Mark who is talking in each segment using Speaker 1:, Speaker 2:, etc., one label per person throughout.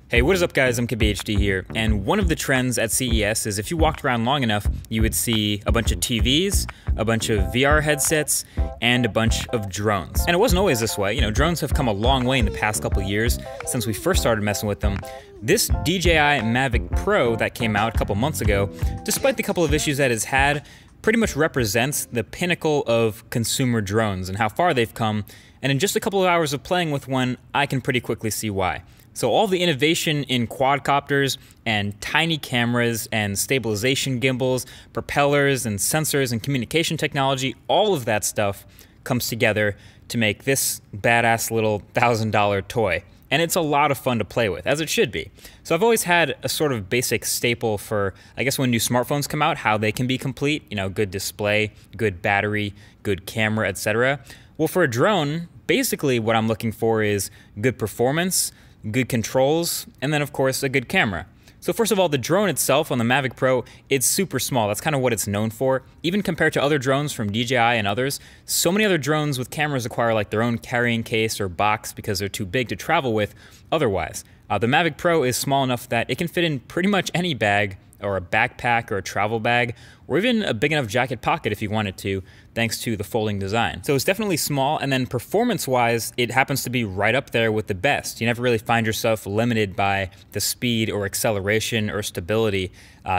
Speaker 1: Hey, what is up guys, I'm KBHD here, and one of the trends at CES is if you walked around long enough, you would see a bunch of TVs, a bunch of VR headsets, and a bunch of drones. And it wasn't always this way, drones have come a long way in the past couple years since we first started messing with them. This DJI Mavic Pro that came out a couple months ago, despite the couple of issues that it's had, pretty much represents the pinnacle of consumer drones and how far they've come, and in just a couple of hours of playing with one, I can pretty quickly see why. So all the innovation in quadcopters and tiny cameras and stabilization gimbals, propellers and sensors and communication technology, all of that stuff comes together to make this badass little $1,000 toy. And it's a lot of fun to play with, as it should be. So I've always had a sort of basic staple for, I guess, when new smartphones come out, how they can be complete, good display, good battery, good camera, etc. Well, for a drone, basically what I'm looking for is good performance, good controls, and then of course a good camera. So first of all, the drone itself on the Mavic Pro, it's super small. That's kind of what it's known for. Even compared to other drones from DJI and others, so many other drones with cameras require like their own carrying case or box because they're too big to travel with otherwise. The Mavic Pro is small enough that it can fit in pretty much any bag or a backpack or a travel bag, or even a big enough jacket pocket if you wanted to, thanks to the folding design. So it's definitely small, and then performance-wise, it happens to be right up there with the best. You never really find yourself limited by the speed or acceleration or stability.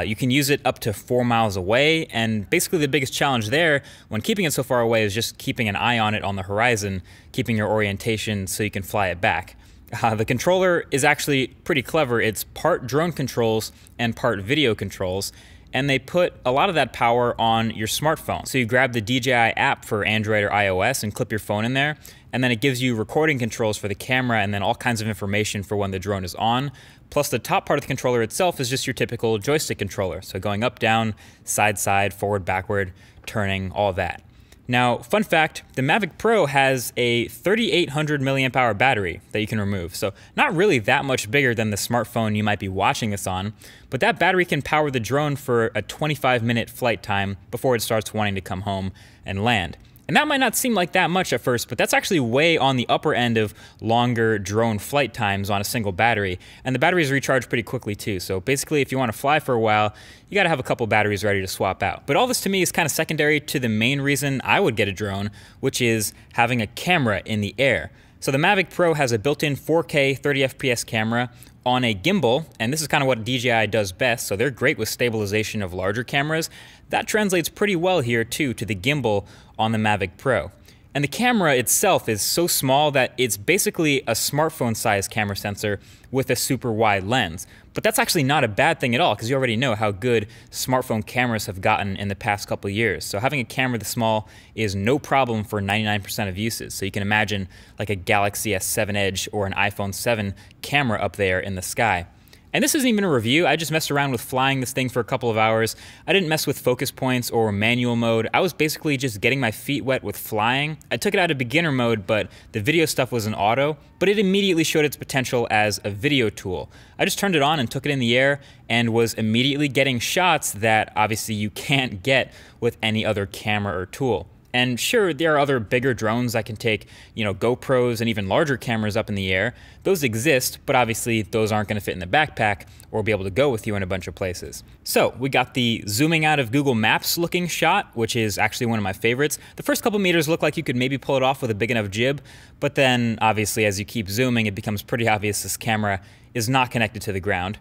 Speaker 1: You can use it up to 4 miles away, and basically the biggest challenge there when keeping it so far away is just keeping an eye on it on the horizon, keeping your orientation so you can fly it back. The controller is actually pretty clever. It's part drone controls and part video controls, and they put a lot of that power on your smartphone. So you grab the DJI app for Android or iOS and clip your phone in there, and then it gives you recording controls for the camera and then all kinds of information for when the drone is on. Plus the top part of the controller itself is just your typical joystick controller. So going up, down, side, side, forward, backward, turning, all that. Now, fun fact, the Mavic Pro has a 3,800 milliamp hour battery that you can remove. So not really that much bigger than the smartphone you might be watching this on, but that battery can power the drone for a 25-minute flight time before it starts wanting to come home and land. And that might not seem like that much at first, but that's actually way on the upper end of longer drone flight times on a single battery. And the batteries recharge pretty quickly too. So basically, if you want to fly for a while, you got to have a couple batteries ready to swap out. But all this to me is kind of secondary to the main reason I would get a drone, which is having a camera in the air. So the Mavic Pro has a built-in 4K 30 FPS camera on a gimbal, and this is kind of what DJI does best, so they're great with stabilization of larger cameras. That translates pretty well here too to the gimbal on the Mavic Pro. And the camera itself is so small that it's basically a smartphone-sized camera sensor with a super wide lens. But that's actually not a bad thing at all, because you already know how good smartphone cameras have gotten in the past couple of years. So having a camera this small is no problem for 99% of uses. So you can imagine like a Galaxy S7 Edge or an iPhone 7 camera up there in the sky. And this isn't even a review, I just messed around with flying this thing for a couple of hours. I didn't mess with focus points or manual mode. I was basically just getting my feet wet with flying. I took it out of beginner mode, but the video stuff was in auto, but it immediately showed its potential as a video tool. I just turned it on and took it in the air and was immediately getting shots that obviously you can't get with any other camera or tool. And sure, there are other bigger drones that can take, GoPros and even larger cameras up in the air. Those exist, but obviously those aren't going to fit in the backpack or be able to go with you in a bunch of places. So we got the zooming out of Google Maps looking shot, which is actually one of my favorites. The first couple meters look like you could maybe pull it off with a big enough jib, but then obviously as you keep zooming, it becomes pretty obvious this camera is not connected to the ground.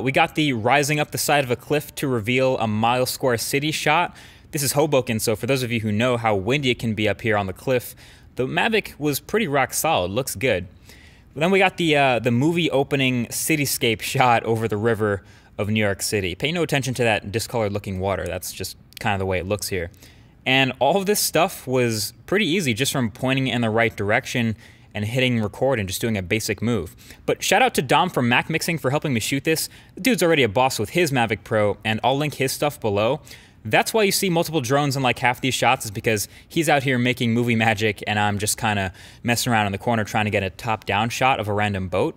Speaker 1: We got the rising up the side of a cliff to reveal a mile-square city shot. This is Hoboken, so for those of you who know how windy it can be up here on the cliff, the Mavic was pretty rock solid, looks good. Then we got the movie opening cityscape shot over the river of New York City. Pay no attention to that discolored looking water, that's just kind of the way it looks here. And all of this stuff was pretty easy just from pointing in the right direction and hitting record and just doing a basic move. But shout out to Dom from Mac Mixing for helping me shoot this. The dude's already a boss with his Mavic Pro, and I'll link his stuff below. That's why you see multiple drones in like half these shots, is because he's out here making movie magic and I'm just kind of messing around in the corner trying to get a top-down shot of a random boat.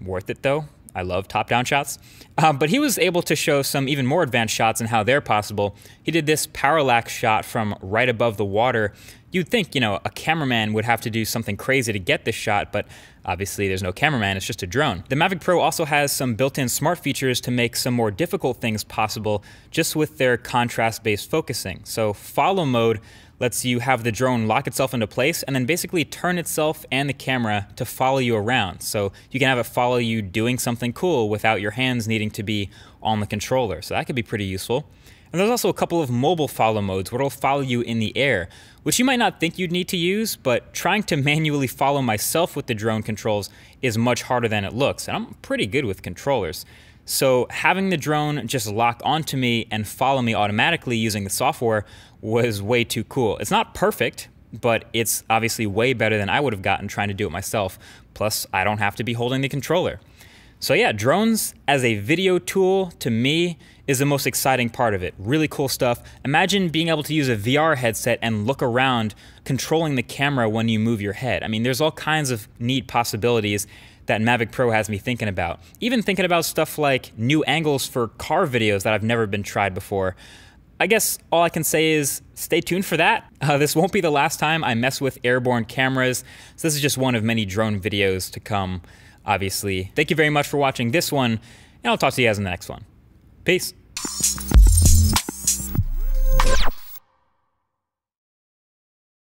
Speaker 1: Worth it though. I love top-down shots. But he was able to show some even more advanced shots and how they're possible. He did this parallax shot from right above the water You'd think, a cameraman would have to do something crazy to get this shot, but obviously there's no cameraman, it's just a drone. The Mavic Pro also has some built-in smart features to make some more difficult things possible just with their contrast-based focusing. So follow mode lets you have the drone lock itself into place and then basically turn itself and the camera to follow you around. So you can have it follow you doing something cool without your hands needing to be on the controller. So that could be pretty useful. And there's also a couple of mobile follow modes where it'll follow you in the air, which you might not think you'd need to use, but trying to manually follow myself with the drone controls is much harder than it looks, and I'm pretty good with controllers. So having the drone just lock onto me and follow me automatically using the software was way too cool. It's not perfect, but it's obviously way better than I would have gotten trying to do it myself. Plus, I don't have to be holding the controller. So yeah, drones as a video tool, to me, is the most exciting part of it. Really cool stuff. Imagine being able to use a VR headset and look around, controlling the camera when you move your head. I mean, there's all kinds of neat possibilities that Mavic Pro has me thinking about. Even thinking about stuff like new angles for car videos that I've never been tried before. I guess all I can say is stay tuned for that. This won't be the last time I mess with airborne cameras, so this is just one of many drone videos to come, obviously. Thank you very much for watching this one, and I'll talk to you guys in the next one. Peace.